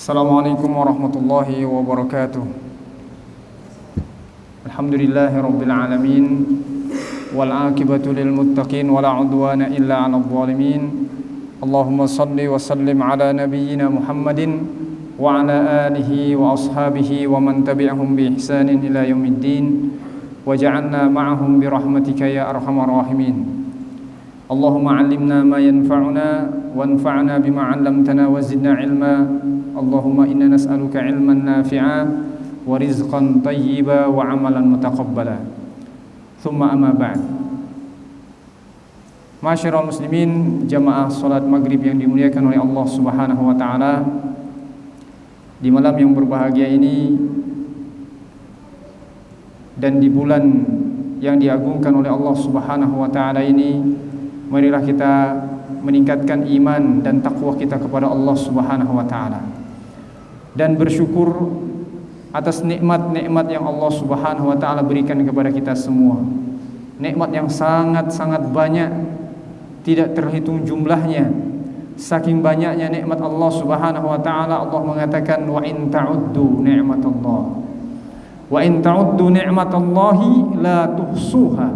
Assalamualaikum warahmatullahi wabarakatuh. Alhamdulillahi rabbil alamin, wal aqibatu lil muttaqin, wala udwana illa 'alal zalimin. Allahumma salli wa sallim ala nabiyyina Muhammadin wa ala alihi wa ashabihi wa man tabi'ahum bi ihsanin ila yaumiddin, waj'alna ma'ahum bi rahmatika ya arhamar rahimin. Allahumma 'allimna ma yanfa'una wanfa'na bima 'allamtana wa zidna 'ilma. Allahumma inna nas'aluka 'ilman nafi'a wa rizqan thayyiba wa 'amalan mutaqabbala. Thumma amma ba'd. Ma'asyiral muslimin, jamaah salat maghrib yang dimuliakan oleh Allah Subhanahu wa taala. Di malam yang berbahagia ini dan di bulan yang diagungkan oleh Allah Subhanahu wa taala ini, marilah kita meningkatkan iman dan takwa kita kepada Allah Subhanahu wa taala dan bersyukur atas nikmat-nikmat yang Allah Subhanahu wa taala berikan kepada kita semua. Nikmat yang sangat-sangat banyak, tidak terhitung jumlahnya. Saking banyaknya nikmat Allah Subhanahu wa taala, Allah mengatakan wa in ta'uddu ni'matallah. Wa in ta'uddu ni'matallahi la tuhsuha.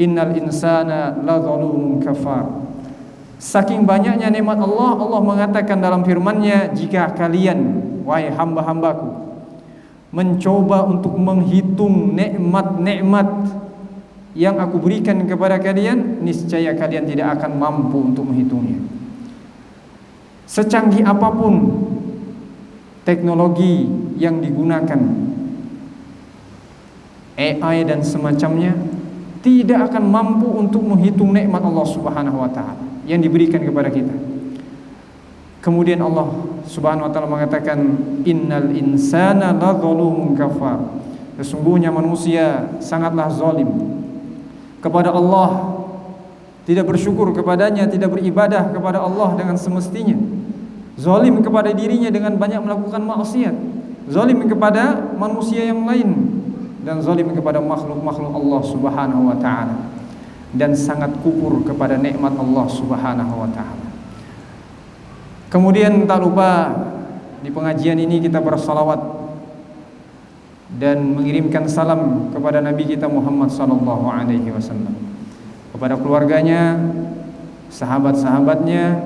Innal insana ladzalumun kafar. Saking banyaknya nikmat Allah, Allah mengatakan dalam firman-Nya, jika kalian, wahai hamba-hambaku, mencoba untuk menghitung nikmat-nikmat yang aku berikan kepada kalian, niscaya kalian tidak akan mampu untuk menghitungnya. Secanggih apapun teknologi yang digunakan, AI dan semacamnya, tidak akan mampu untuk menghitung nikmat Allah Subhanahu wa taala yang diberikan kepada kita. Kemudian Allah Subhanahu wa taala mengatakan, innal insana ladzalumun kafar. Sesungguhnya manusia sangatlah zalim kepada Allah, tidak bersyukur kepadanya, tidak beribadah kepada Allah dengan semestinya. Zalim kepada dirinya dengan banyak melakukan maksiat, zalim kepada manusia yang lain, dan zalim kepada makhluk-makhluk Allah Subhanahu wa taala, dan sangat kufur kepada nikmat Allah Subhanahu wa taala. Kemudian tak lupa di pengajian ini kita bersalawat dan mengirimkan salam kepada Nabi kita Muhammad sallallahu alaihi wasallam, kepada keluarganya, sahabat-sahabatnya,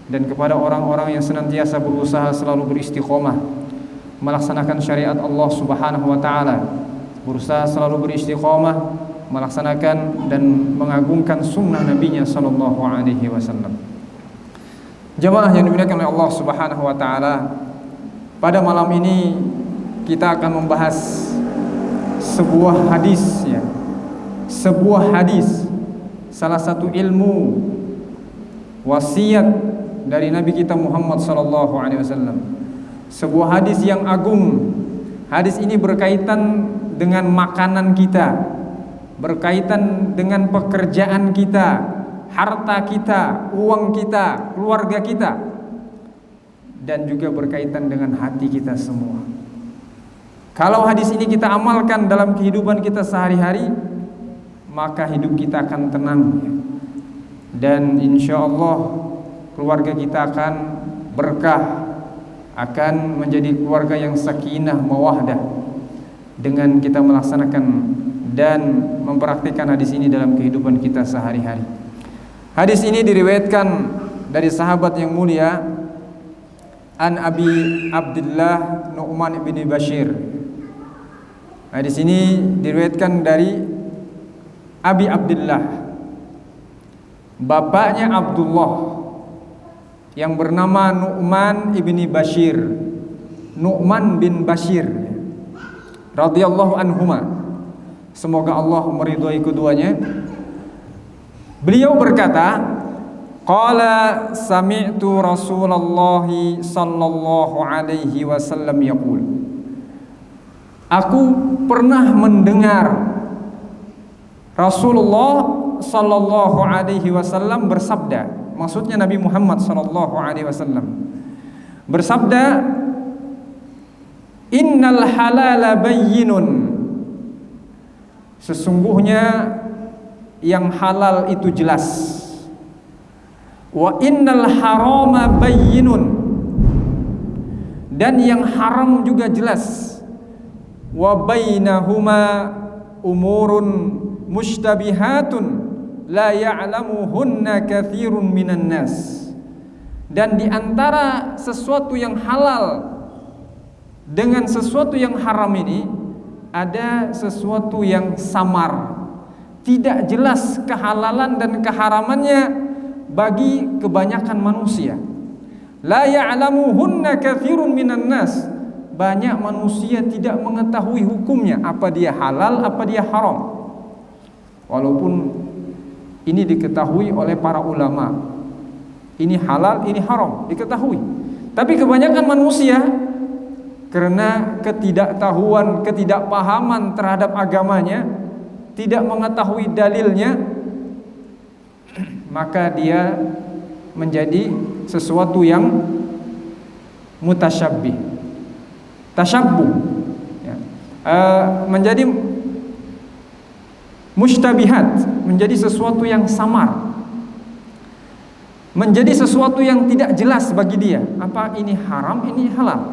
dan kepada orang-orang yang senantiasa berusaha selalu beristiqomah melaksanakan syariat Allah Subhanahu wa taala, berusaha selalu beristiqomah melaksanakan dan mengagungkan sunnah Nabi-Nya sallallahu alaihi wasallam. Jamaah yang dimuliakan oleh Allah Subhanahu wa taala, pada malam ini kita akan membahas sebuah hadis, ya. Sebuah hadis, salah satu ilmu wasiat dari Nabi kita Muhammad sallallahu alaihi wasallam. Sebuah hadis yang agung. Hadis ini berkaitan dengan makanan kita, berkaitan dengan pekerjaan kita, harta kita, uang kita, keluarga kita, dan juga berkaitan dengan hati kita semua. Kalau hadis ini kita amalkan dalam kehidupan kita sehari-hari, maka hidup kita akan tenang, dan insya Allah keluarga kita akan berkah, akan menjadi keluarga yang sakinah mawahdah dengan kita melaksanakan dan mempraktikkan hadis ini dalam kehidupan kita sehari-hari. Hadis ini diriwayatkan dari sahabat yang mulia, an Abi Abdullah Nu'man bin Bashir. Hadis ini diriwayatkan dari Abi Abdullah, bapaknya Abdullah, yang bernama Nu'man ibni Bashir, Nu'man bin Bashir radhiyallahu anhuma. Semoga Allah meridhai keduanya. Beliau berkata, qala sami'tu Rasulullah sallallahu alaihi wasallam yaqul. Aku pernah mendengar Rasulullah sallallahu alaihi wasallam bersabda. Maksudnya Nabi Muhammad sallallahu alaihi wasallam bersabda, innal halala bayyinun. Sesungguhnya yang halal itu jelas. Wa innal harama bayyinun. dan yang haram juga jelas. Wa bainahuma umurun mushtabihatun la ya'lamuhunna katsirun minan nas. Dan di antara sesuatu yang halal dengan sesuatu yang haram ini ada sesuatu yang samar, tidak jelas kehalalan dan keharamannya bagi kebanyakan manusia. La ya'lamuhunna katsirun minan nas. Banyak manusia tidak mengetahui hukumnya, apa dia halal, apa dia haram. Walaupun ini diketahui oleh para ulama, ini halal, ini haram, diketahui. Tapi kebanyakan manusia karena ketidaktahuan, ketidakpahaman terhadap agamanya, tidak mengetahui dalilnya, maka dia menjadi sesuatu yang mutasyabbih, tasyabbuh, ya. Menjadi mushtabihat, menjadi sesuatu yang samar, menjadi sesuatu yang tidak jelas bagi dia, apa ini haram, ini halal.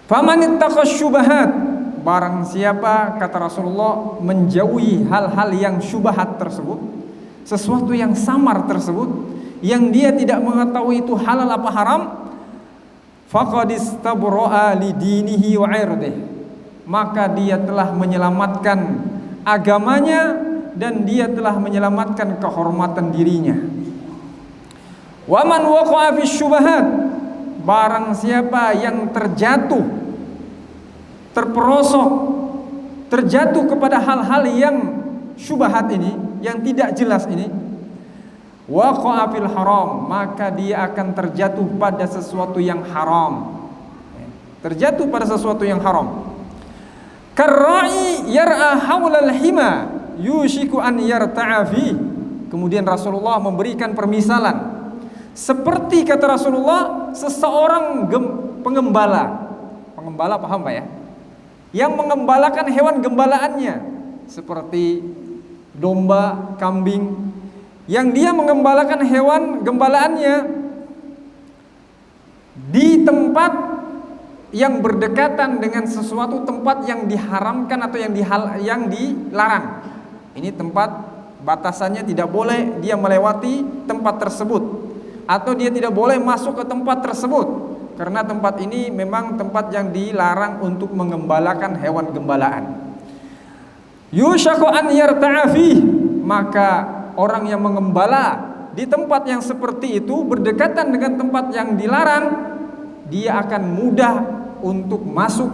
Faman ittaqash syubahat, barang siapa, kata Rasulullah, menjauhi hal-hal yang syubhat tersebut, sesuatu yang samar tersebut, yang dia tidak mengetahui itu halal apa haram, faqad istabra'a li dinihi wa 'irdihi, maka dia telah menyelamatkan agamanya dan dia telah menyelamatkan kehormatan dirinya. Wa man waqa'a fi syubahat, barang siapa yang terjatuh, terperosok, terjatuh kepada hal-hal yang syubhat ini, yang tidak jelas ini, waqa'a fil haram, maka dia akan terjatuh pada sesuatu yang haram. Terjatuh pada sesuatu yang haram. Karra'i yar'a haulal hima yushiku an yarta'a fi. Kemudian Rasulullah memberikan permisalan, seperti kata Rasulullah, seseorang pengembala. Pengembala paham Pak ya? Yang mengembalakan hewan gembalaannya, seperti domba, kambing, yang dia mengembalakan hewan gembalaannya di tempat yang berdekatan dengan sesuatu tempat yang diharamkan atau yang dilarang. Ini tempat batasannya tidak boleh dia melewati tempat tersebut, atau dia tidak boleh masuk ke tempat tersebut, karena tempat ini memang tempat yang dilarang untuk mengembalakan hewan gembalaan. Yushaku an yarta'a fi, maka orang yang mengembala di tempat yang seperti itu, berdekatan dengan tempat yang dilarang, dia akan mudah untuk masuk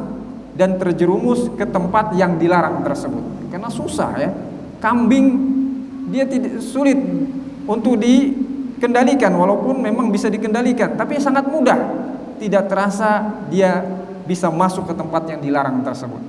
dan terjerumus ke tempat yang dilarang tersebut. Karena susah ya, kambing dia tidak sulit untuk dikendalikan, walaupun memang bisa dikendalikan, tapi sangat mudah, tidak terasa dia bisa masuk ke tempat yang dilarang tersebut.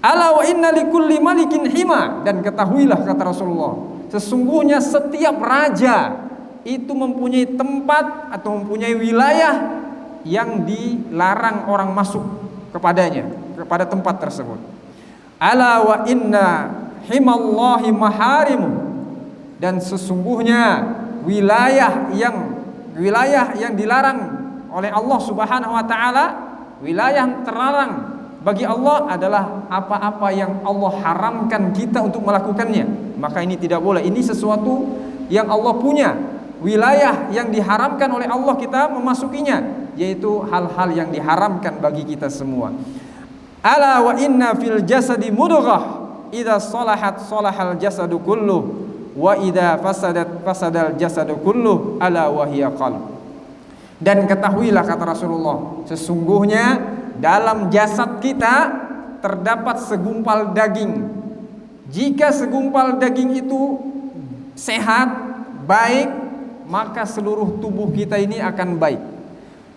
Ala wa inna likulli malikin hima, dan ketahuilah kata Rasulullah, sesungguhnya setiap raja itu mempunyai tempat atau mempunyai wilayah yang dilarang orang masuk kepadanya, kepada tempat tersebut. Ala wa inna himallahi maharimu, dan sesungguhnya wilayah yang dilarang oleh Allah Subhanahu wa taala, wilayah yang terlarang bagi Allah adalah apa-apa yang Allah haramkan kita untuk melakukannya. Maka ini tidak boleh. Ini sesuatu yang Allah punya, wilayah yang diharamkan oleh Allah kita memasukinya, yaitu hal-hal yang diharamkan bagi kita semua. Ala wa inna fil jasadi mudghah, idza salahat salahal jasadu kulluh, wa idza fasadat fasadal jasadu kulluh, ala wa hiya qalb. Dan ketahuilah kata Rasulullah, sesungguhnya dalam jasad kita terdapat segumpal daging. Jika segumpal daging itu sehat, baik, maka seluruh tubuh kita ini akan baik.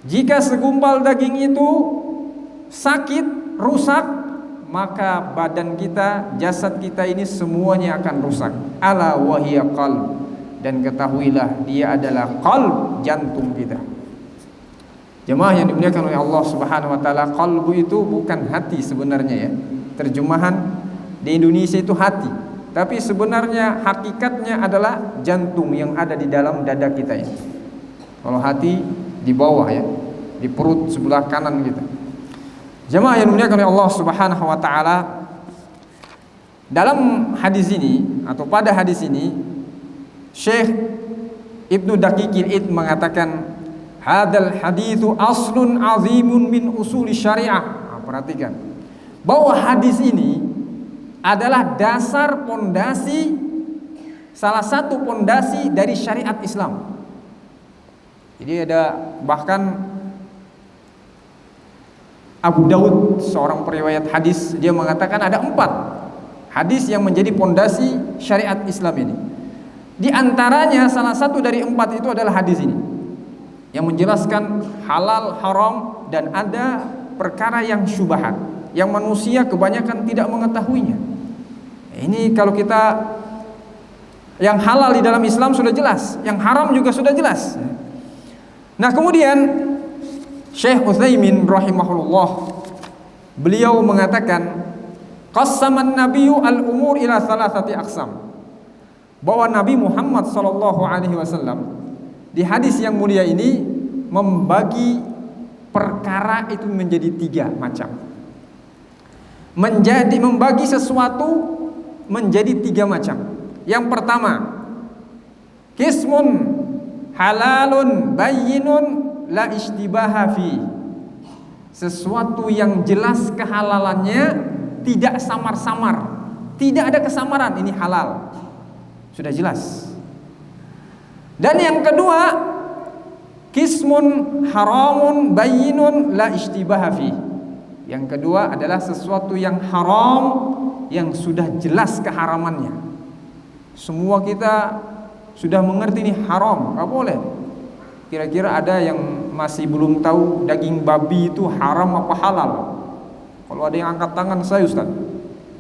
Jika segumpal daging itu sakit, rusak, maka badan kita, jasad kita ini semuanya akan rusak. Ala wahiya qalb, dan ketahuilah dia adalah qalb, jantung kita. Jemaah yang dimuliakan oleh Allah Subhanahu wa taala, qalbu itu bukan hati sebenarnya ya. Terjemahan di Indonesia itu hati, tapi sebenarnya hakikatnya adalah jantung yang ada di dalam dada kita ya. Kalau hati di bawah ya. di perut sebelah kanan gitu. Jemaah yang dimuliakan oleh Allah Subhanahu wa taala, dalam hadis ini atau pada hadis ini Syekh Ibnu Daqiqil Id mengatakan hadzal haditsu aslun azimun min usuli syariah. Nah, perhatikan bahwa hadis ini adalah dasar pondasi, salah satu pondasi dari syariat Islam. Jadi ada bahkan Abu Daud, seorang periwayat hadis, dia mengatakan ada 4 hadis yang menjadi pondasi syariat Islam ini. Di antaranya salah satu dari 4 itu adalah hadis ini yang menjelaskan halal, haram, dan ada perkara yang syubhat yang manusia kebanyakan tidak mengetahuinya. Ini kalau kita, yang halal di dalam Islam sudah jelas, yang haram juga sudah jelas. Nah, kemudian Syekh Utsaimin rahimahullah, beliau mengatakan qassaman nabiyyu al-umur ila thalathati aqsam, bahwa Nabi Muhammad sallallahu alaihi wasallam di hadis yang mulia ini membagi perkara itu menjadi 3 macam. Membagi sesuatu menjadi 3 macam. Yang pertama, qismun halalun bayyinun la ishtibaha fi, sesuatu yang jelas kehalalannya, tidak samar-samar, tidak ada kesamaran, ini halal, sudah jelas. Dan yang kedua, qismun haramun bayyinun la ishtibaha fi, yang kedua adalah sesuatu yang haram yang sudah jelas keharamannya. Semua kita sudah mengerti ini haram, nggak boleh. Kira-kira ada yang masih belum tahu daging babi itu haram apa halal? Kalau ada yang angkat tangan, saya Ustaz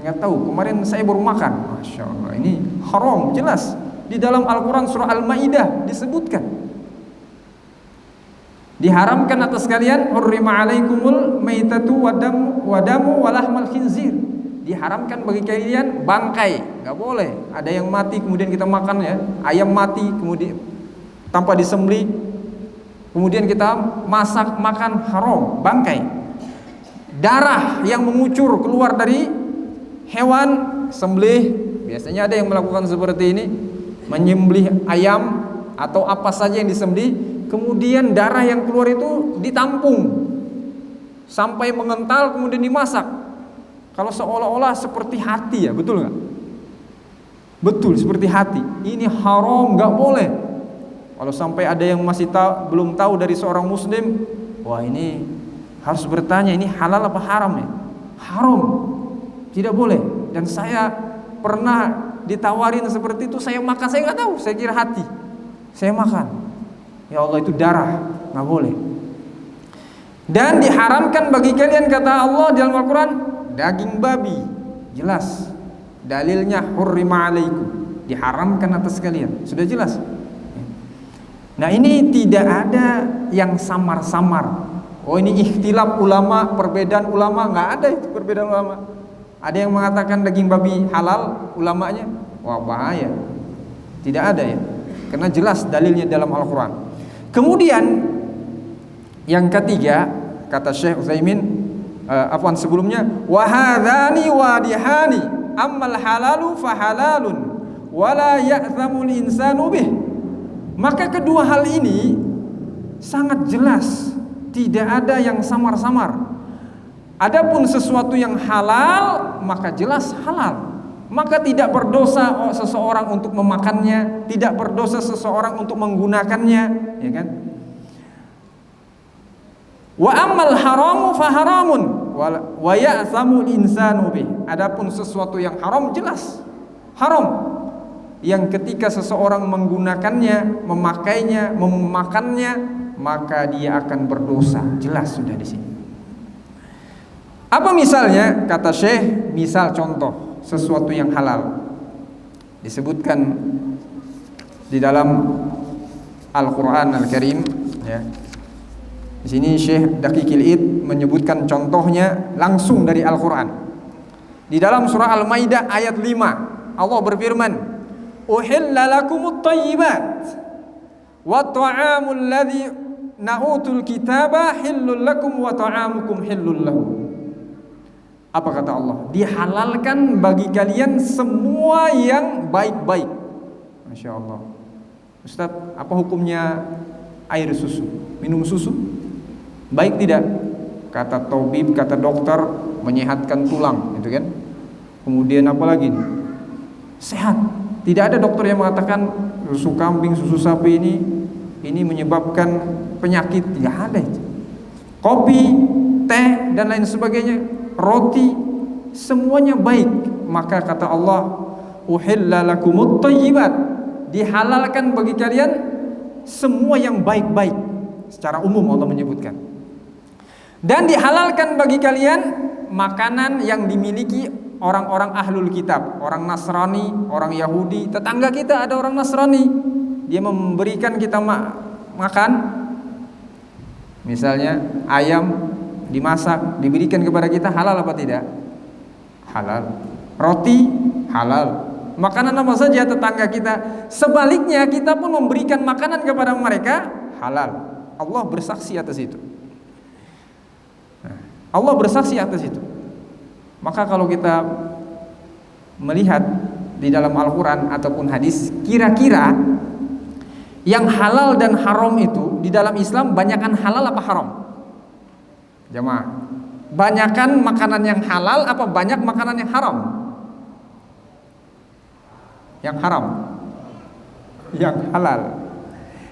nggak tahu, kemarin saya baru makan. Masya Allah, ini haram jelas. Di dalam Al-Quran surah Al-Ma'idah disebutkan, diharamkan atas kalian hurrima alaikumul maitatu wadamu walahmal khinzir, diharamkan bagi kalian bangkai, nggak boleh. Ada yang mati kemudian kita makan, ya, ayam mati kemudian tanpa disembelih kemudian kita masak makan, haram, bangkai. Darah yang mengucur keluar dari hewan sembelih, biasanya ada yang melakukan seperti ini, menyembelih ayam atau apa saja yang disembelih, kemudian darah yang keluar itu ditampung sampai mengental kemudian dimasak. Kalau seolah-olah seperti hati, ya, betul nggak? Betul, seperti hati. Ini haram, nggak boleh. Kalau sampai ada yang masih belum tahu dari seorang muslim, wah ini harus bertanya, ini halal apa haram ya? Haram, tidak boleh. Dan saya pernah ditawarin seperti itu, saya makan, saya nggak tahu, saya kira hati, saya makan. Ya Allah, itu darah, nggak boleh. Dan diharamkan bagi kalian, kata Allah di dalam Al-Quran, daging babi, jelas dalilnya hurrima alaikum, diharamkan atas kalian, sudah jelas. Nah, ini tidak ada yang samar-samar. Oh, ini ikhtilaf ulama, perbedaan ulama, nggak ada itu perbedaan ulama. Ada yang mengatakan daging babi halal, ulamanya, wah bahaya. Tidak ada, ya, karena jelas dalilnya dalam Al-Quran. Kemudian yang ketiga, kata Syekh Utsaimin, sebelumnya, wahadhani wadihani ammal halalu fahalalun wala ya'thamul insanu bih. Maka kedua hal ini sangat jelas, tidak ada yang samar-samar. Adapun sesuatu yang halal, maka jelas halal, maka tidak berdosa seseorang untuk memakannya, tidak berdosa seseorang untuk menggunakannya, ya kan? Wa ammal haramu fa haramun wa ya'thamul insanu bih. Adapun sesuatu yang haram, jelas haram, yang ketika seseorang menggunakannya, memakainya, memakannya, maka dia akan berdosa. Jelas sudah di sini. Apa misalnya? Kata Syekh, misal contoh sesuatu yang halal disebutkan di dalam Al-Quran Al-Karim, ya. Di sini Syekh Daqiqil Id menyebutkan contohnya langsung dari Al-Quran. Di dalam surah Al-Maidah ayat 5, Allah berfirman, uhilla lakumut thayyibat wa ta'amul ladzi utul kitaba hillul lakum wa ta'amukum hillul lahum. Apa kata Allah? Dihalalkan bagi kalian semua yang baik-baik. Masya Allah. Ustaz, apa hukumnya air susu? Minum susu? Baik tidak? Kata tabib, kata dokter, menyehatkan tulang, gitu kan? Kemudian apa lagi nih? Sehat. Tidak ada dokter yang mengatakan susu kambing, susu sapi ini menyebabkan penyakit. Tidak ada. Kopi, teh dan lain sebagainya, roti, semuanya baik. Maka kata Allah, uhilla lakumut thayyibat, dihalalkan bagi kalian semua yang baik-baik. Secara umum Allah menyebutkan. Dan dihalalkan bagi kalian makanan yang dimiliki orang-orang ahlul kitab, orang Nasrani, orang Yahudi. Tetangga kita ada orang Nasrani, dia memberikan kita makan, misalnya ayam dimasak, diberikan kepada kita, halal apa tidak? Halal. Roti halal. Makanan apa saja tetangga kita. Sebaliknya kita pun memberikan makanan kepada mereka, halal. Allah bersaksi atas itu. Allah bersaksi atas itu. Maka kalau kita melihat di dalam Al-Quran ataupun hadis, kira-kira yang halal dan haram itu di dalam Islam banyakan halal apa haram? Jemaah, banyakan makanan yang halal apa banyak makanan yang haram? Yang haram. Yang halal.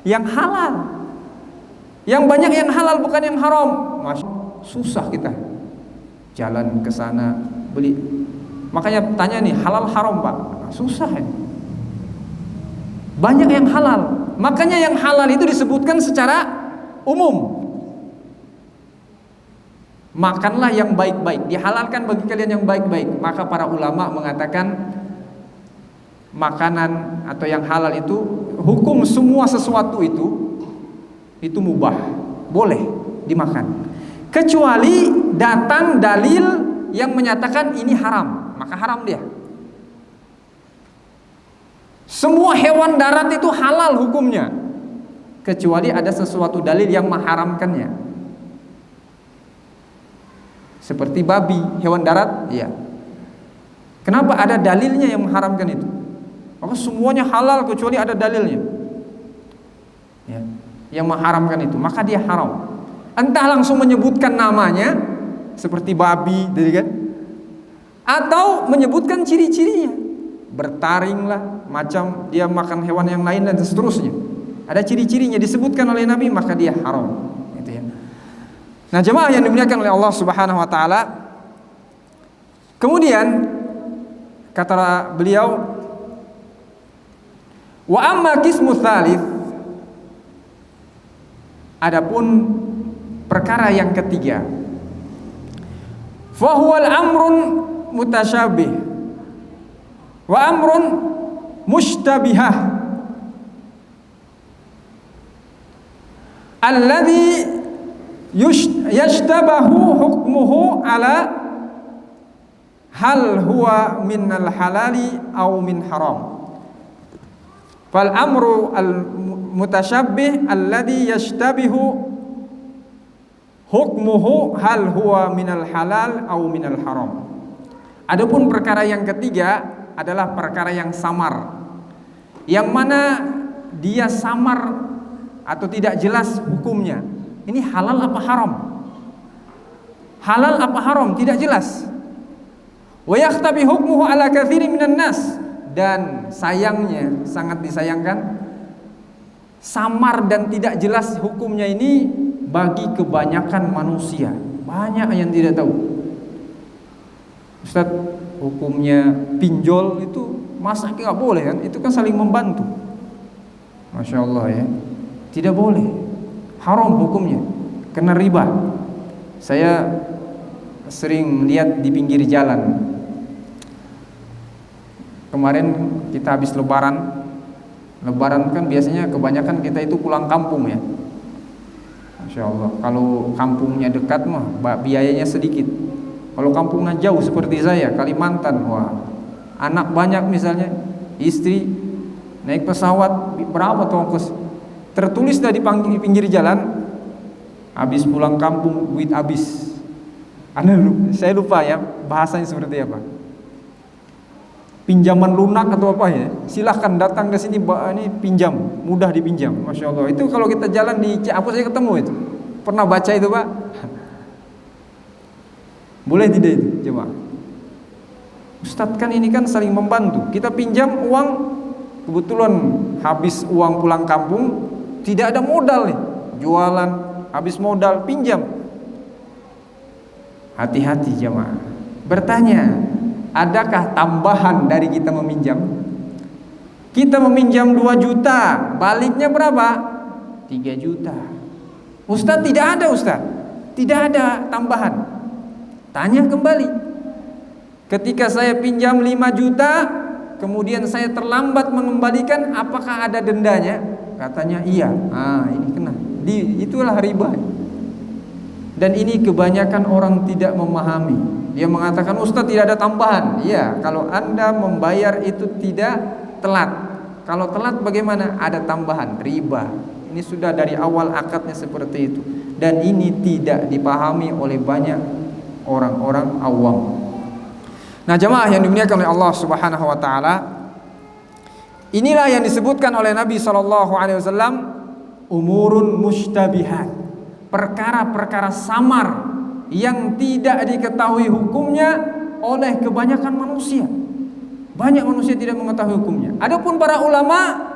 Yang halal. Yang banyak yang halal bukan yang haram. Susah kita jalan ke sana beli. Makanya tanya nih, halal haram Pak? Susah ya. Banyak yang halal. Makanya yang halal itu disebutkan secara umum. Makanlah yang baik-baik, dihalalkan bagi kalian yang baik-baik. Maka para ulama mengatakan makanan atau yang halal itu, hukum semua sesuatu itu mubah, boleh dimakan. Kecuali datang dalil yang menyatakan ini haram, maka haram dia. Semua hewan darat itu halal hukumnya, kecuali ada sesuatu dalil yang mengharamkannya. Seperti babi, hewan darat, iya. Kenapa ada dalilnya yang mengharamkan itu? Maka semuanya halal kecuali ada dalilnya, ya, yang mengharamkan itu, maka dia haram. Entah langsung menyebutkan namanya seperti babi, kan? Atau menyebutkan ciri-cirinya, bertaringlah, macam dia makan hewan yang lain dan seterusnya. Ada ciri-cirinya disebutkan oleh Nabi, maka dia haram. Gitu ya. Nah, jemaah yang dimuliakan oleh Allah Subhanahu Wa Taala. Kemudian kata beliau, wa amma qismu tsalits, adapun perkara yang ketiga, fa huwal amrun mutasyabih wa amrun mustabihah alladhi yashtabahu hukmuhu ala hal huwa minal halali aw min haram. Fal amru al mutasyabbih alladhi yashtabihu hukmuhu hal huwa minal halal au minal haram. Adapun perkara yang ketiga adalah perkara yang samar, yang mana dia samar atau tidak jelas hukumnya. Ini halal apa haram? Halal apa haram? Tidak jelas. Wa yakhtabi hukmuhu ala katsirin minan nas, dan sayangnya, sangat disayangkan, samar dan tidak jelas hukumnya ini bagi kebanyakan manusia. Banyak yang tidak tahu. Ustaz, hukumnya pinjol itu masa nggak boleh kan? Itu kan saling membantu. Masya Allah ya. Tidak boleh. Haram hukumnya. Kena riba. Saya sering lihat di pinggir jalan. Kemarin kita habis lebaran. Lebaran kan biasanya kebanyakan kita itu pulang kampung ya. Masya Allah. Kalau kampungnya dekat mah biayanya sedikit. Kalau kampungnya jauh seperti saya, Kalimantan, wah, anak banyak misalnya, istri, naik pesawat berapa tuh ongkos? Tertulis dah di pinggir jalan, Habis pulang kampung duit habis. Saya lupa ya bahasanya seperti apa. Pinjaman lunak atau apa ya? Silahkan datang ke sini, ini pinjam, mudah dipinjam. Masya Allah. Itu kalau kita jalan di Ciampus saya ketemu itu. Pernah baca itu Pak? Boleh tidak itu coba? Ustadz kan ini kan saling membantu. Kita pinjam uang, kebetulan habis uang pulang kampung, tidak ada modal nih. Jualan, habis modal, pinjam. Hati-hati jemaah. Bertanya, adakah tambahan dari kita meminjam? Kita meminjam 2 juta, baliknya berapa? 3 juta. Ustadz tidak ada Ustadz, tidak ada tambahan. Tanya kembali. Ketika saya pinjam 5 juta, kemudian saya terlambat mengembalikan, apakah ada dendanya? Katanya iya. Ini kena. Itulah riba. Dan ini kebanyakan orang tidak memahami. Dia mengatakan Ustadz tidak ada tambahan. Iya, kalau Anda membayar itu tidak telat. Kalau telat bagaimana? Ada tambahan, riba. Ini sudah dari awal akadnya seperti itu. Dan ini tidak dipahami oleh banyak orang-orang awam. Nah, jemaah yang dimuliakan oleh Allah Subhanahu wa taala, inilah yang disebutkan oleh Nabi sallallahu alaihi wasallam umurun mushtabihat. Perkara-perkara samar yang tidak diketahui hukumnya oleh kebanyakan manusia. Banyak manusia tidak mengetahui hukumnya. Adapun para ulama,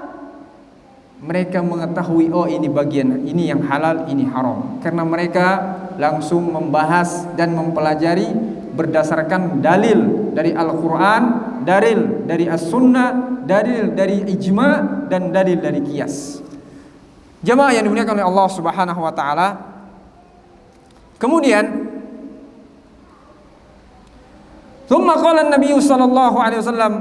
mereka mengetahui ini bagian ini yang halal, ini haram. Karena mereka langsung membahas dan mempelajari berdasarkan dalil dari Al-Quran, dalil dari As-Sunnah, dalil dari Ijma, dan dalil dari Qiyas. Jemaah yang dimuliakan oleh Allah Subhanahu wa taala. Kemudian thumma qala an-nabiy sallallahu alaihi wasallam,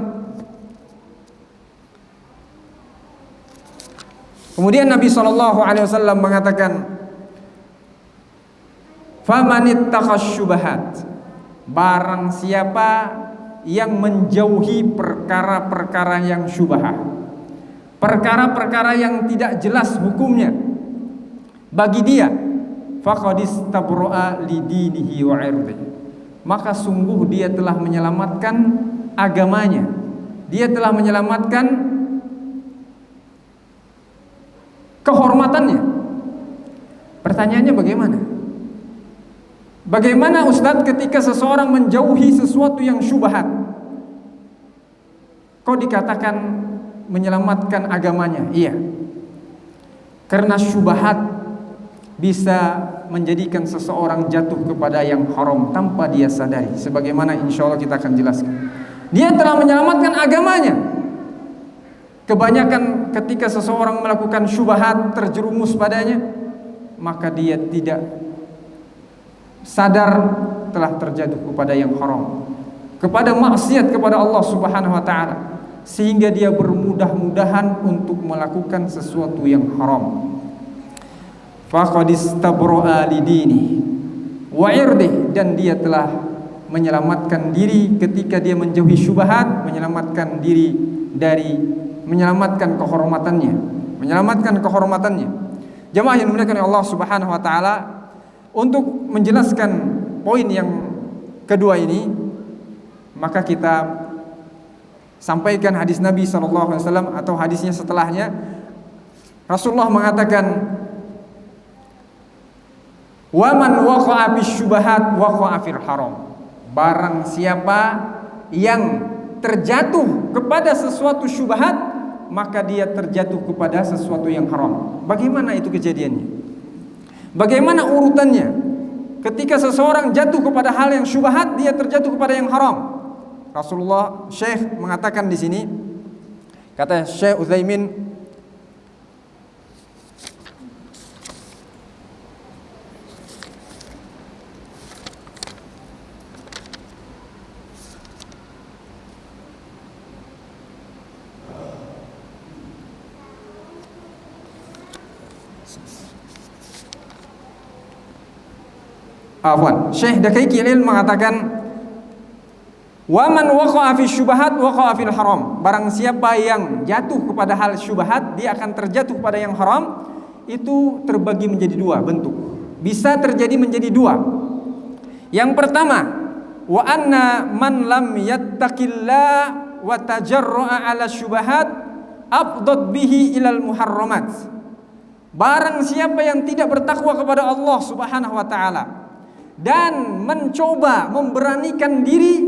kemudian Nabi sallallahu alaihi wasallam mengatakan, famanittaqash syubhat, barang siapa yang menjauhi perkara-perkara yang syubhat, perkara-perkara yang tidak jelas hukumnya bagi dia, faqad istabro'a lidinihi wa 'irdihi, maka sungguh dia telah menyelamatkan agamanya, dia telah menyelamatkan kehormatannya. Pertanyaannya bagaimana? Bagaimana Ustadz ketika seseorang menjauhi sesuatu yang syubhat, kok dikatakan menyelamatkan agamanya? Iya, karena syubhat bisa menjadikan seseorang jatuh kepada yang haram tanpa dia sadari. Sebagaimana insya Allah kita akan jelaskan, dia telah menyelamatkan agamanya. Kebanyakan ketika seseorang melakukan syubhat, terjerumus padanya, maka dia tidak sadar telah terjatuh kepada yang haram, kepada maksiat kepada Allah Subhanahu wa taala, sehingga dia bermudah-mudahan untuk melakukan sesuatu yang haram. Faqad istabro'a lidini wa 'irdihi, dan dia telah menyelamatkan diri ketika dia menjauhi syubhat, menyelamatkan diri dari menyelamatkan kehormatannya, menyelamatkan kehormatannya. Jemaah yang dimuliakan oleh Allah Subhanahu wa taala, untuk menjelaskan poin yang kedua ini, maka kita sampaikan hadis Nabi sallallahu alaihi wasallam atau hadisnya setelahnya. Rasulullah mengatakan, wa man waqa'a bisyubahat waqa'a fil haram, barang siapa yang terjatuh kepada sesuatu syubhat, maka dia terjatuh kepada sesuatu yang haram. Bagaimana itu kejadiannya? Bagaimana urutannya? Ketika seseorang jatuh kepada hal yang syubhat, dia terjatuh kepada yang haram. Rasulullah, Syekh mengatakan di sini, kata Syekh Utsaimin, Syekh Daqiqil Ilm mengatakan, wa man waqa'a fi syubhat waqa'a fil haram, barang siapa yang jatuh kepada hal syubhat, dia akan terjatuh kepada yang haram. Itu terbagi menjadi 2 bentuk. bisa terjadi menjadi dua. Yang pertama, wa anna man lam yattaqillah wa tajarra'a 'ala syubhat afdad bihi ilal muharramat. Barang siapa yang tidak bertakwa kepada Allah Subhanahu wa taala dan mencoba memberanikan diri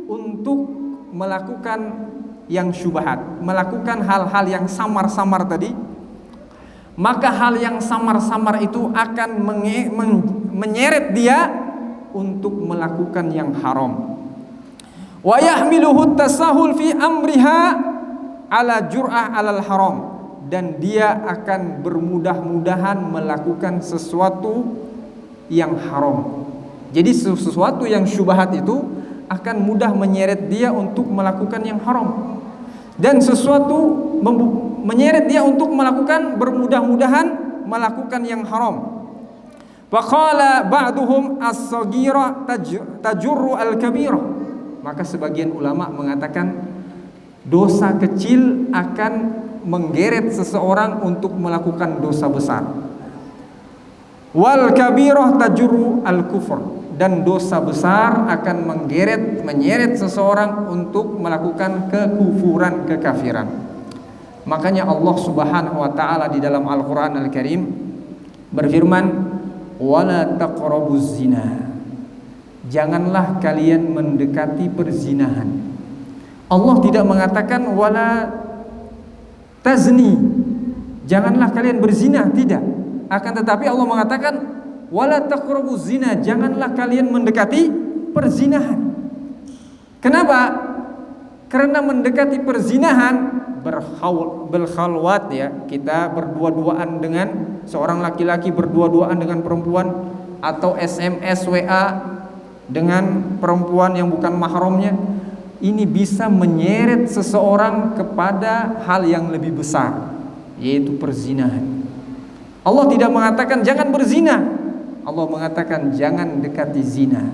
untuk melakukan yang syubhat, melakukan hal-hal yang samar-samar tadi, maka hal yang samar-samar itu akan menyeret dia untuk melakukan yang haram. Wa yahmiluhu tasahul fi amriha ala jur'ah alal haram, dan dia akan bermudah-mudahan melakukan sesuatu yang haram. Jadi sesuatu yang syubhat itu akan mudah menyeret dia untuk melakukan yang haram, dan sesuatu menyeret dia untuk melakukan bermudah-mudahan melakukan yang haram. Faqala ba'duhum as-saghira tajurru al-kabirah. Maka sebagian ulama mengatakan dosa kecil akan menggeret seseorang untuk melakukan dosa besar. Wal kabirah tajurru al-kufr, dan dosa besar akan menyeret seseorang untuk melakukan kekufuran, kekafiran. Makanya Allah Subhanahu wa taala di dalam Al-Qur'an Al-Karim berfirman, wala taqrabuz zina. Janganlah kalian mendekati perzinahan. Allah tidak mengatakan wala tazni, janganlah kalian berzina, tidak. Akan tetapi Allah mengatakan wala taqrabuz zina, janganlah kalian mendekati perzinahan. Kenapa? Karena mendekati perzinahan berkhalwat, ya, kita berdua-duaan dengan seorang laki-laki, berdua-duaan dengan perempuan, atau SMS WA dengan perempuan yang bukan mahramnya, ini bisa menyeret seseorang kepada hal yang lebih besar, yaitu perzinahan. Allah tidak mengatakan jangan berzina, Allah mengatakan jangan dekati zina.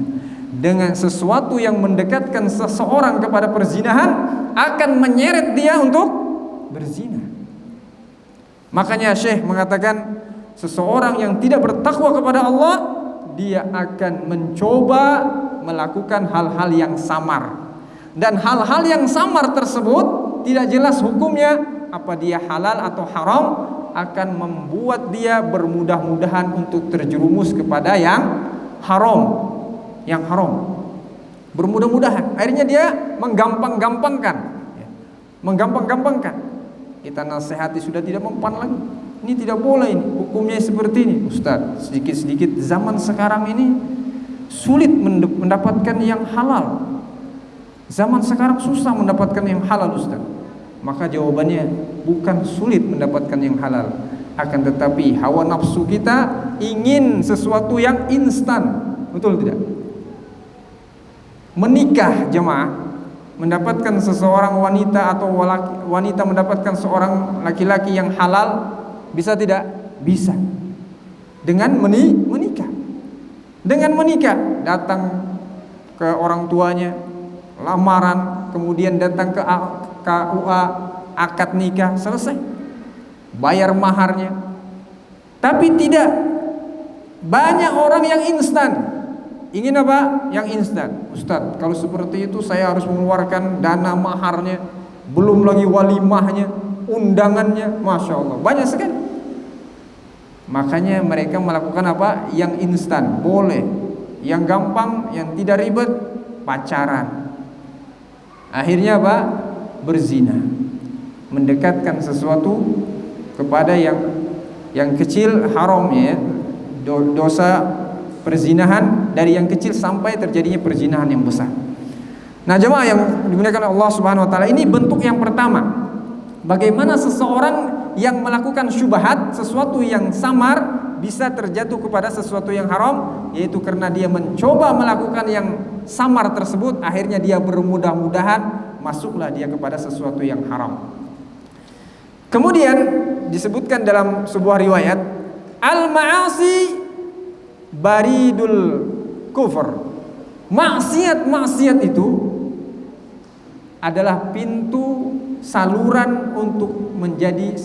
Dengan sesuatu yang mendekatkan seseorang kepada perzinahan akan menyeret dia untuk berzina. Makanya Syekh mengatakan seseorang yang tidak bertakwa kepada Allah, dia akan mencoba melakukan hal-hal yang samar, dan hal-hal yang samar tersebut tidak jelas hukumnya, apa dia halal atau haram, akan membuat dia bermudah-mudahan untuk terjerumus kepada yang haram. Yang haram, bermudah-mudahan, akhirnya dia menggampang-gampangkan, ya. Menggampang-gampangkan. Kita nasihati sudah tidak mempan lagi. Ini tidak boleh, ini hukumnya seperti ini. Ustaz, sedikit-sedikit zaman sekarang ini sulit mendapatkan yang halal. Zaman sekarang susah mendapatkan yang halal, Ustaz. Maka jawabannya bukan sulit mendapatkan yang halal, akan tetapi hawa nafsu kita ingin sesuatu yang instan. Betul tidak? Menikah, jemaah, mendapatkan seseorang wanita atau wanita mendapatkan seorang laki-laki yang halal, bisa tidak? Bisa. Dengan menikah. Dengan menikah, datang ke orang tuanya, lamaran, kemudian datang ke KUA, akad nikah, selesai. Bayar maharnya. Tapi tidak, banyak orang yang instan. Ingin apa? Yang instan. Ustaz, kalau seperti itu saya harus mengeluarkan dana maharnya, belum lagi walimahnya, undangannya, Masya Allah, banyak sekali. Makanya mereka melakukan apa? Yang instan, boleh. Yang gampang, yang tidak ribet, pacaran. Akhirnya apa? Berzina. Mendekatkan sesuatu kepada yang kecil, haramnya, ya. Dosa perzinahan dari yang kecil sampai terjadinya perzinahan yang besar. Nah, jemaah yang dimuliakan Allah Subhanahu wa taala, ini bentuk yang pertama. Bagaimana seseorang yang melakukan syubhat, sesuatu yang samar, bisa terjatuh kepada sesuatu yang haram, yaitu karena dia mencoba melakukan yang samar tersebut, akhirnya dia bermudah-mudahan masuklah dia kepada sesuatu yang haram. Kemudian disebutkan dalam sebuah riwayat, al-ma'asi baridul kufur. Maksiat itu adalah pintu saluran untuk menjadi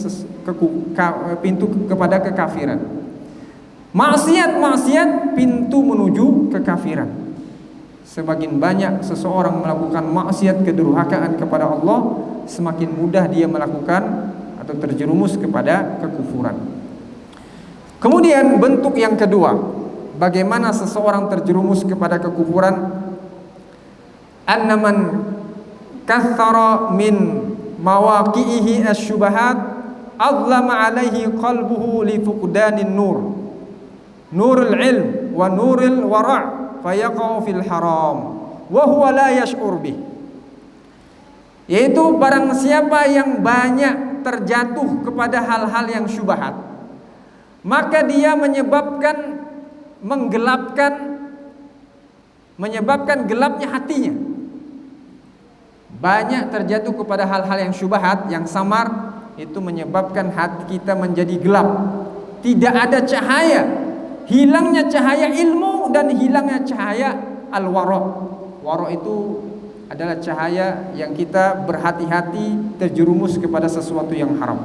pintu kepada kekafiran. Maksiat pintu menuju kekafiran. Semakin banyak seseorang melakukan maksiat kedurhakaan kepada Allah, semakin mudah dia melakukan atau terjerumus kepada kekufuran. Kemudian bentuk yang kedua, bagaimana seseorang terjerumus kepada kekufuran? Annaman kathara min mawaqi'ihi asy-syubahat azlama 'alaihi qalbuhu li fuqdanin nurul ilm wa nuril wara' fayaqa'u fil haram wa huwa la yash'ur bih. Yaitu barang siapa yang banyak terjatuh kepada hal-hal yang syubhat, maka dia menyebabkan gelapnya hatinya. Banyak terjatuh kepada hal-hal yang syubhat, yang samar, itu menyebabkan hati kita menjadi gelap. Tidak ada cahaya, hilangnya cahaya ilmu dan hilangnya cahaya al-wara'. Wara' itu adalah cahaya yang kita berhati-hati terjerumus kepada sesuatu yang haram.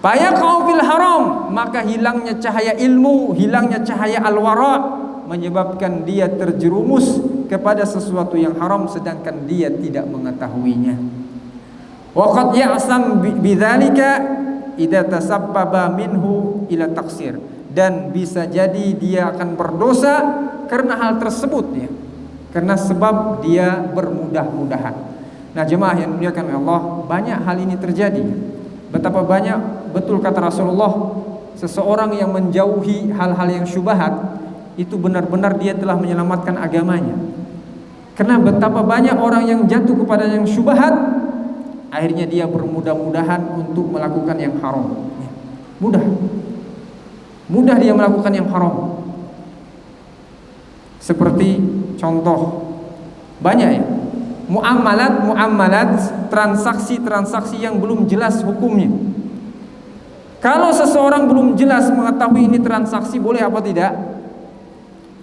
Fayaqa'u fil haram, maka hilangnya cahaya ilmu, hilangnya cahaya al-wara' menyebabkan dia terjerumus kepada sesuatu yang haram sedangkan dia tidak mengetahuinya. Wa qad ya'sam bidzalika idza tasabbaba minhu ila taksir, dan bisa jadi dia akan berdosa karena hal tersebut ya. Karena sebab dia bermudah-mudahan. Nah, jemaah yang dimuliakan oleh Allah, banyak hal ini terjadi. Betapa banyak, betul kata Rasulullah, seseorang yang menjauhi hal-hal yang syubhat itu benar-benar dia telah menyelamatkan agamanya. Karena betapa banyak orang yang jatuh kepada yang syubhat, akhirnya dia bermudah-mudahan untuk melakukan yang haram. Mudah dia melakukan yang haram. Seperti contoh banyak ya, muamalat, transaksi yang belum jelas hukumnya. Kalau seseorang belum jelas mengetahui ini transaksi boleh apa tidak,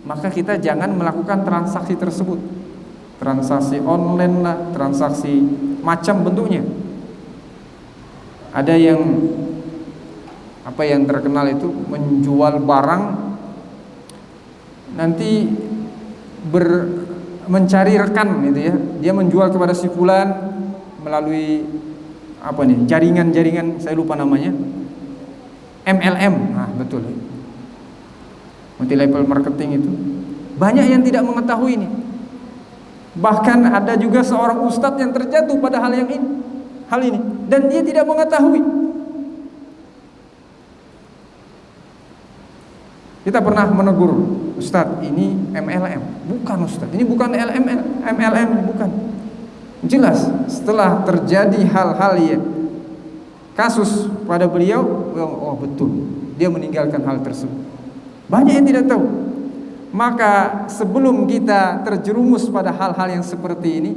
maka kita jangan melakukan transaksi tersebut. Transaksi online lah, transaksi macam bentuknya. Ada yang terkenal itu menjual barang, nanti mencari rekan gitu ya. Dia menjual kepada si fulan melalui jaringan saya lupa namanya. MLM. Nah, betul. Multi level marketing itu. Banyak yang tidak mengetahui ini. Bahkan ada juga seorang ustadz yang terjatuh pada hal ini dan dia tidak mengetahui. Kita pernah menegur, Ustadz, ini MLM. Bukan Ustadz, ini bukan MLM, bukan. Jelas setelah terjadi hal-hal ya, kasus pada beliau, oh betul, dia meninggalkan hal tersebut. Banyak yang tidak tahu. Maka sebelum kita terjerumus pada hal-hal yang seperti ini,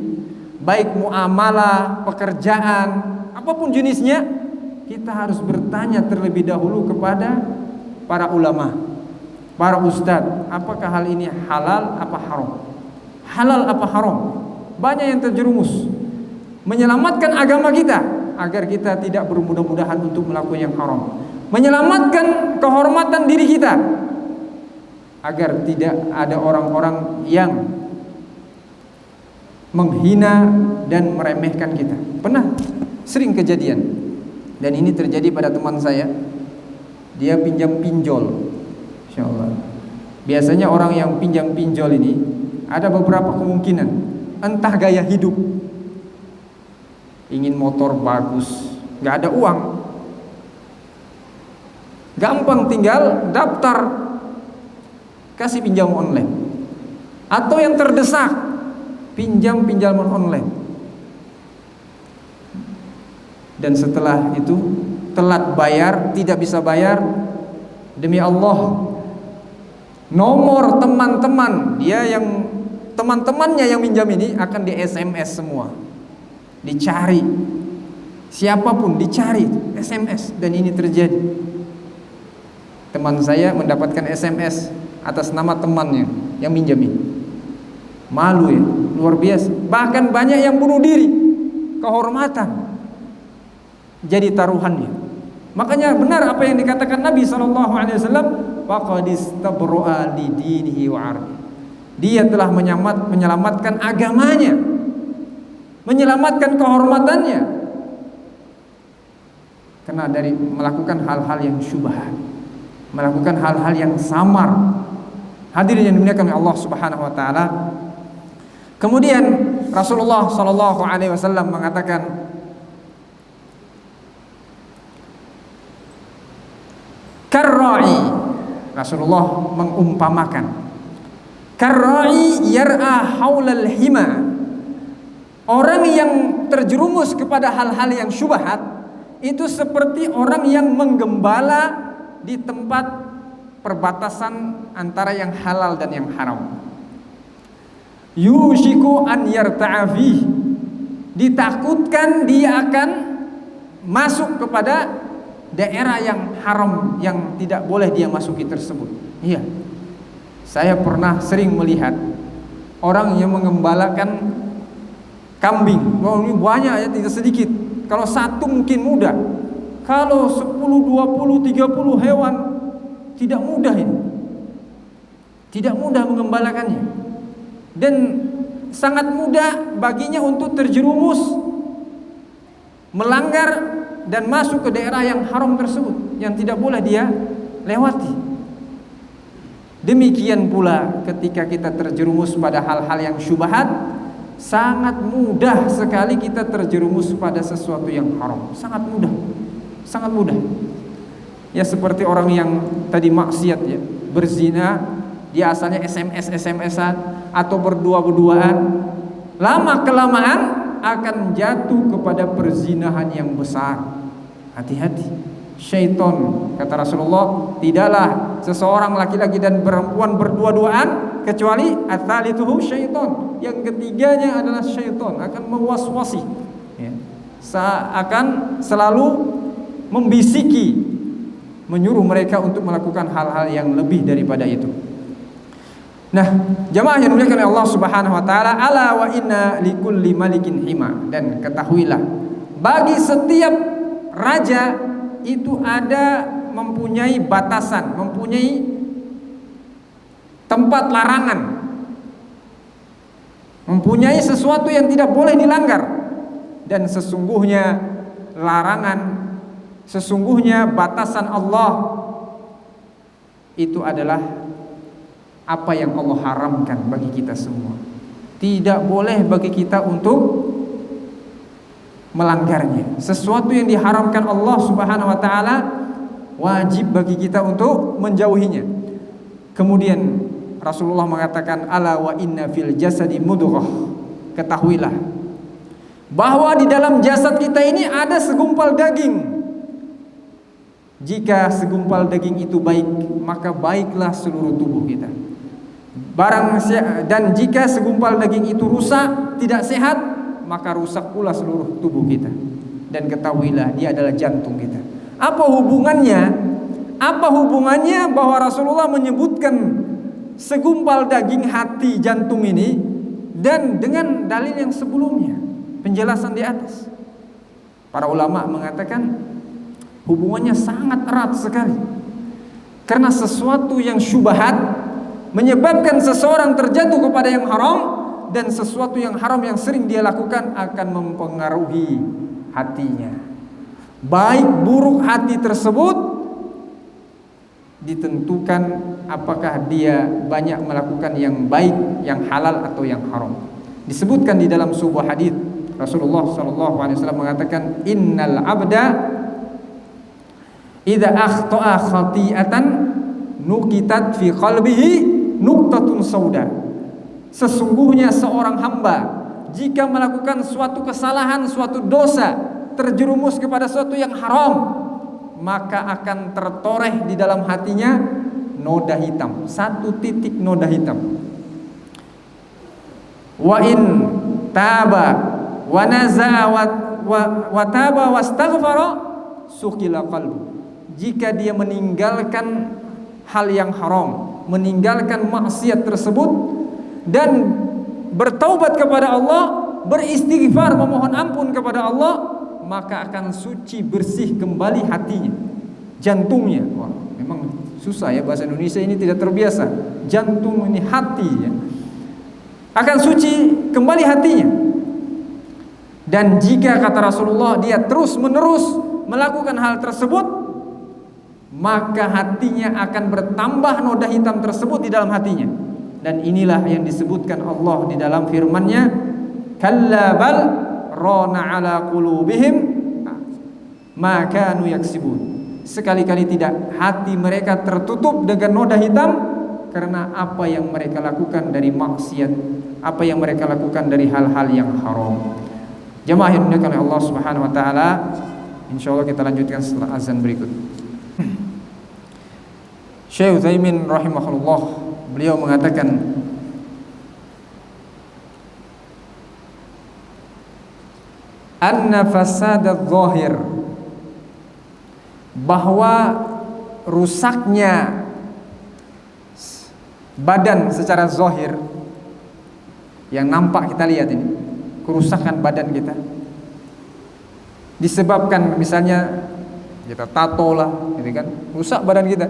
baik muamalah, pekerjaan, apapun jenisnya, kita harus bertanya terlebih dahulu kepada para ulama, para ustadz, apakah hal ini halal apa haram? Halal apa haram? Banyak yang terjerumus. Menyelamatkan agama kita agar kita tidak bermudah-mudahan untuk melakukan yang haram. Menyelamatkan kehormatan diri kita agar tidak ada orang-orang yang menghina dan meremehkan kita. Sering kejadian. Dan ini terjadi pada teman saya. Dia pinjam pinjol. Insyaallah. Biasanya orang yang pinjam pinjol ini ada beberapa kemungkinan. Entah gaya hidup, ingin motor bagus, nggak ada uang, gampang tinggal daftar kasih pinjam online. Atau yang terdesak, pinjam pinjaman online. Dan setelah itu telat bayar, tidak bisa bayar, demi Allah, nomor teman-teman dia yang teman-temannya yang minjam ini akan di SMS semua, dicari, siapapun dicari SMS. Dan ini terjadi. Teman saya mendapatkan SMS atas nama temannya yang minjamin. Malu ya, luar biasa. Bahkan banyak yang bunuh diri, kehormatan jadi taruhannya. Makanya benar apa yang dikatakan Nabi SAW, faqad istabro'a li dinihi wa 'ardi. Dia telah menyelamatkan agamanya, menyelamatkan kehormatannya, karena dari melakukan hal-hal yang syubhat, melakukan hal-hal yang samar. Hadirin yang dimuliakan oleh Allah Subhanahu wa taala. Kemudian Rasulullah sallallahu alaihi wasallam mengatakan, karra'i, Rasulullah mengumpamakan, karra'i yar'a haulal hima. Orang yang terjerumus kepada hal-hal yang syubhat itu seperti orang yang menggembala di tempat perbatasan antara yang halal dan yang haram. Yushiku an yarta'a fih, ditakutkan dia akan masuk kepada daerah yang haram, yang tidak boleh dia masuki tersebut. Iya, saya pernah sering melihat orang yang mengembalakan kambing. Wah, ini banyak ya, tidak sedikit. Kalau satu mungkin mudah, kalau 10, 20, 30 hewan tidak mudah ini. Tidak mudah mengembalakannya. Dan sangat mudah baginya untuk terjerumus, melanggar dan masuk ke daerah yang haram tersebut, yang tidak boleh dia lewati. Demikian pula ketika kita terjerumus pada hal-hal yang syubhat, sangat mudah sekali kita terjerumus pada sesuatu yang haram. Sangat mudah, sangat mudah. Ya seperti orang yang tadi maksiat ya, berzina, dia asalnya SMS-an atau berdua-duaan, lama kelamaan akan jatuh kepada perzinahan yang besar. Hati-hati, syaitan, kata Rasulullah, tidaklah seseorang laki-laki dan perempuan berdua-duaan kecuali ats-tsalituhu syaitan. Yang ketiganya adalah syaitan, akan mewaswasi ya, akan selalu membisiki, menyuruh mereka untuk melakukan hal-hal yang lebih daripada itu. Nah, jamaah yang dimuliakan oleh Allah Subhanahu wa taala, ala wa inna likulli malikin hima, dan ketahuilah bagi setiap raja itu ada mempunyai batasan, mempunyai tempat larangan, mempunyai sesuatu yang tidak boleh dilanggar. Dan sesungguhnya larangan, sesungguhnya batasan Allah itu adalah apa yang Allah haramkan bagi kita semua. Tidak boleh bagi kita untuk melanggarnya. Sesuatu yang diharamkan Allah Subhanahu wa taala, wajib bagi kita untuk menjauhinya. Kemudian Rasulullah mengatakan, ala wa inna fil jasadi mudghah. Ketahuilah bahwa di dalam jasad kita ini ada segumpal daging. Jika segumpal daging itu baik, maka baiklah seluruh tubuh kita. Dan jika segumpal daging itu rusak, tidak sehat, maka rusak pula seluruh tubuh kita. Dan ketahuilah dia adalah jantung kita. Apa hubungannya? Apa hubungannya bahwa Rasulullah menyebutkan segumpal daging hati jantung ini dan dengan dalil yang sebelumnya, penjelasan di atas? Para ulama mengatakan hubungannya sangat erat sekali. Karena sesuatu yang syubhat menyebabkan seseorang terjatuh kepada yang haram, dan sesuatu yang haram yang sering dia lakukan akan mempengaruhi hatinya. Baik buruk hati tersebut ditentukan apakah dia banyak melakukan yang baik, yang halal atau yang haram. Disebutkan di dalam sebuah hadis, Rasulullah SAW mengatakan, innal abda idza akhta'a khati'atan nukitat fi qalbihi nuktatun sauda. Sesungguhnya seorang hamba jika melakukan suatu kesalahan, suatu dosa, terjerumus kepada suatu yang haram, maka akan tertoreh di dalam hatinya noda hitam, satu titik noda hitam. Wa in taba wa naza'a wa taba wastaghfara suqila qalbu. Jika dia meninggalkan hal yang haram, meninggalkan maksiat tersebut dan bertaubat kepada Allah, beristighfar, memohon ampun kepada Allah, maka akan suci bersih kembali hatinya, jantungnya. Wah, Memang susah ya, bahasa Indonesia ini tidak terbiasa. Jantung ini hati ya. Akan suci kembali hatinya. Dan jika kata Rasulullah dia terus menerus melakukan hal tersebut, maka hatinya akan bertambah noda hitam tersebut di dalam hatinya. Dan inilah yang disebutkan Allah di dalam firman-Nya, kalla bal rana ala qulubihim ma kanu yaksibun. Sekali-kali tidak, hati mereka tertutup dengan noda hitam karena apa yang mereka lakukan dari maksiat, apa yang mereka lakukan dari hal-hal yang haram. Jemaah yang dimuliakan oleh Allah Subhanahu wa taala, insyaallah kita lanjutkan setelah azan berikut. Syekh Utsaimin rahimahullah, beliau mengatakan anna fasadadz zahir, bahwa rusaknya badan secara zahir yang nampak kita lihat ini, kerusakan badan kita disebabkan misalnya kita tato lah, gitu kan, rusak badan kita.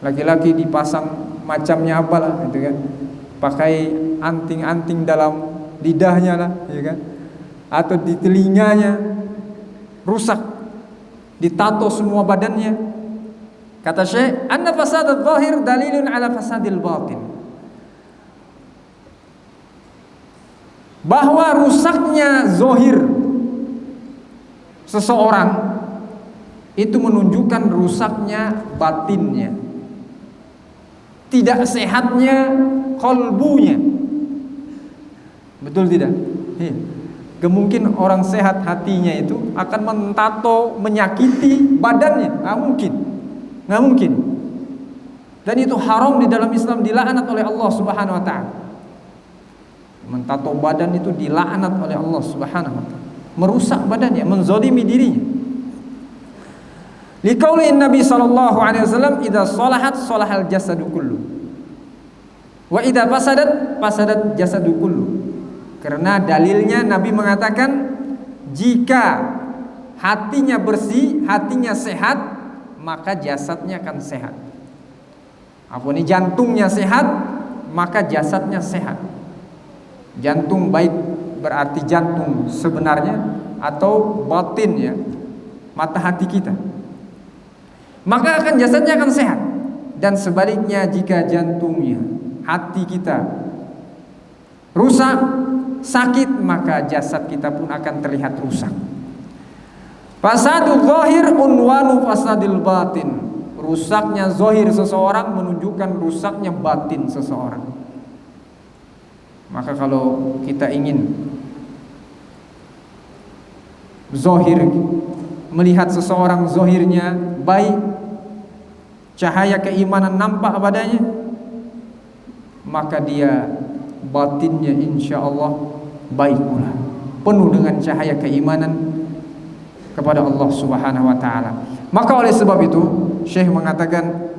Laki-laki dipasang macamnya apalah, gitu kan, pakai anting-anting dalam lidahnya lah, gitu kan, atau di telinganya rusak, ditato semua badannya. Kata Syekh, anna fasadadz zahir dalilun ala fasadil batin, bahwa rusaknya zahir seseorang itu menunjukkan rusaknya batinnya, tidak sehatnya qalbunya. Betul tidak? Kemungkinan orang sehat hatinya itu akan mentato menyakiti badannya. Nggak mungkin. Dan itu haram di dalam Islam, dilaknat oleh Allah Subhanahu wa taala. Mentato badan itu dilaknat oleh Allah Subhanahu wa taala. Merusak badannya, menzalimi dirinya. Liqauli Nabi sallallahu alaihi wasallam, idza salahat salahal jasadu kullu wa idza fasadat fasadat jasadu kullu. Karena dalilnya Nabi mengatakan, jika hatinya bersih, hatinya sehat, maka jasadnya akan sehat. Apa ini, jantungnya sehat, maka jasadnya sehat. Jantung baik berarti jantung sebenarnya atau batinnya, mata hati kita, maka akan jasadnya akan sehat. Dan sebaliknya, jika jantungnya, hati kita rusak, sakit, maka jasad kita pun akan terlihat rusak. Fasadul zahir unwanu fasadil batin. Rusaknya zahir seseorang menunjukkan rusaknya batin seseorang. Maka kalau kita ingin zahir, melihat seseorang zahirnya baik, cahaya keimanan nampak padanya, maka dia batinnya insya Allah baik pula, penuh dengan cahaya keimanan kepada Allah Subhanahu wa taala. Maka oleh sebab itu Syekh mengatakan,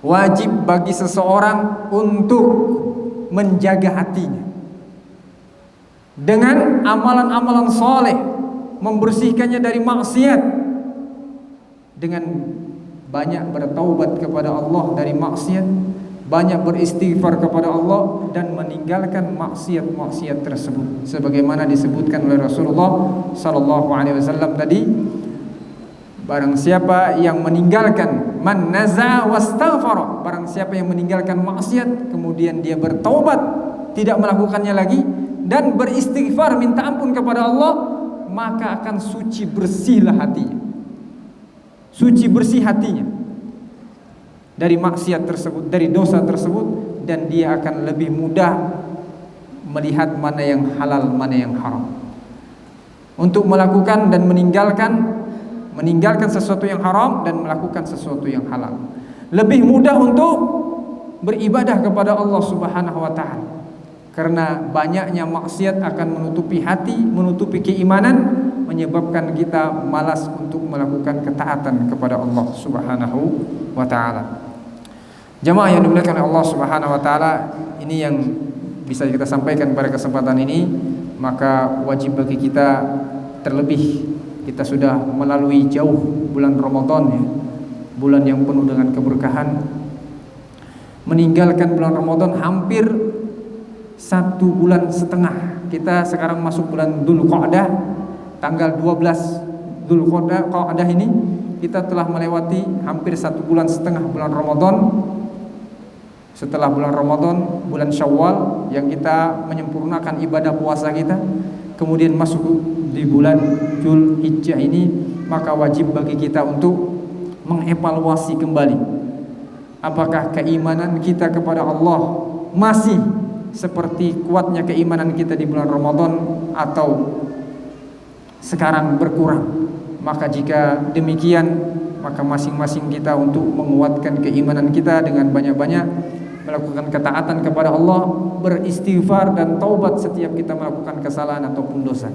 wajib bagi seseorang untuk menjaga hatinya dengan amalan-amalan soleh, membersihkannya dari maksiat, dengan banyak bertaubat kepada Allah dari maksiat, banyak beristighfar kepada Allah, dan meninggalkan maksiat-maksiat tersebut, sebagaimana disebutkan oleh Rasulullah sallallahu alaihi wasallam tadi, barang siapa yang meninggalkan man naza wastaghfara, barang siapa yang meninggalkan maksiat kemudian dia bertaubat, tidak melakukannya lagi, dan beristighfar minta ampun kepada Allah, maka akan suci bersihlah hatinya, suci bersih hatinya dari maksiat tersebut, dari dosa tersebut, dan dia akan lebih mudah melihat mana yang halal, mana yang haram, untuk melakukan dan meninggalkan sesuatu yang haram dan melakukan sesuatu yang halal. Lebih mudah untuk beribadah kepada Allah Subhanahu wa taala, karena banyaknya maksiat akan menutupi hati, menutupi keimanan, menyebabkan kita malas untuk melakukan ketaatan kepada Allah Subhanahu wa taala. Jamaah yang dimuliakan oleh Allah Subhanahu wa taala, ini yang bisa kita sampaikan pada kesempatan ini. Maka wajib bagi kita, terlebih kita sudah melalui jauh bulan Ramadan ya, bulan yang penuh dengan keberkahan. Meninggalkan bulan Ramadan hampir 1,5 bulan. Kita sekarang masuk bulan Dzulqa'dah, tanggal 12 Dzulqa'dah ini kita telah melewati hampir 1,5 bulan bulan Ramadan. Setelah bulan Ramadan, bulan Syawal yang kita menyempurnakan ibadah puasa kita, kemudian masuk di bulan Dzulhijjah ini, maka wajib bagi kita untuk mengevaluasi kembali apakah keimanan kita kepada Allah masih seperti kuatnya keimanan kita di bulan Ramadan atau sekarang berkurang. Maka jika demikian, maka masing-masing kita untuk menguatkan keimanan kita dengan banyak-banyak melakukan ketaatan kepada Allah, beristighfar dan taubat setiap kita melakukan kesalahan ataupun dosa.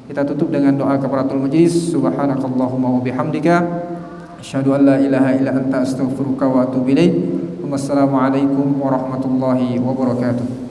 Kita tutup dengan doa kafaratul majlis. Subhanakallahumma wa bihamdika asyhadu an la ilaha illa anta astaghfiruka wa atubu ilaik. Wassalamualaikum warahmatullahi wabarakatuh.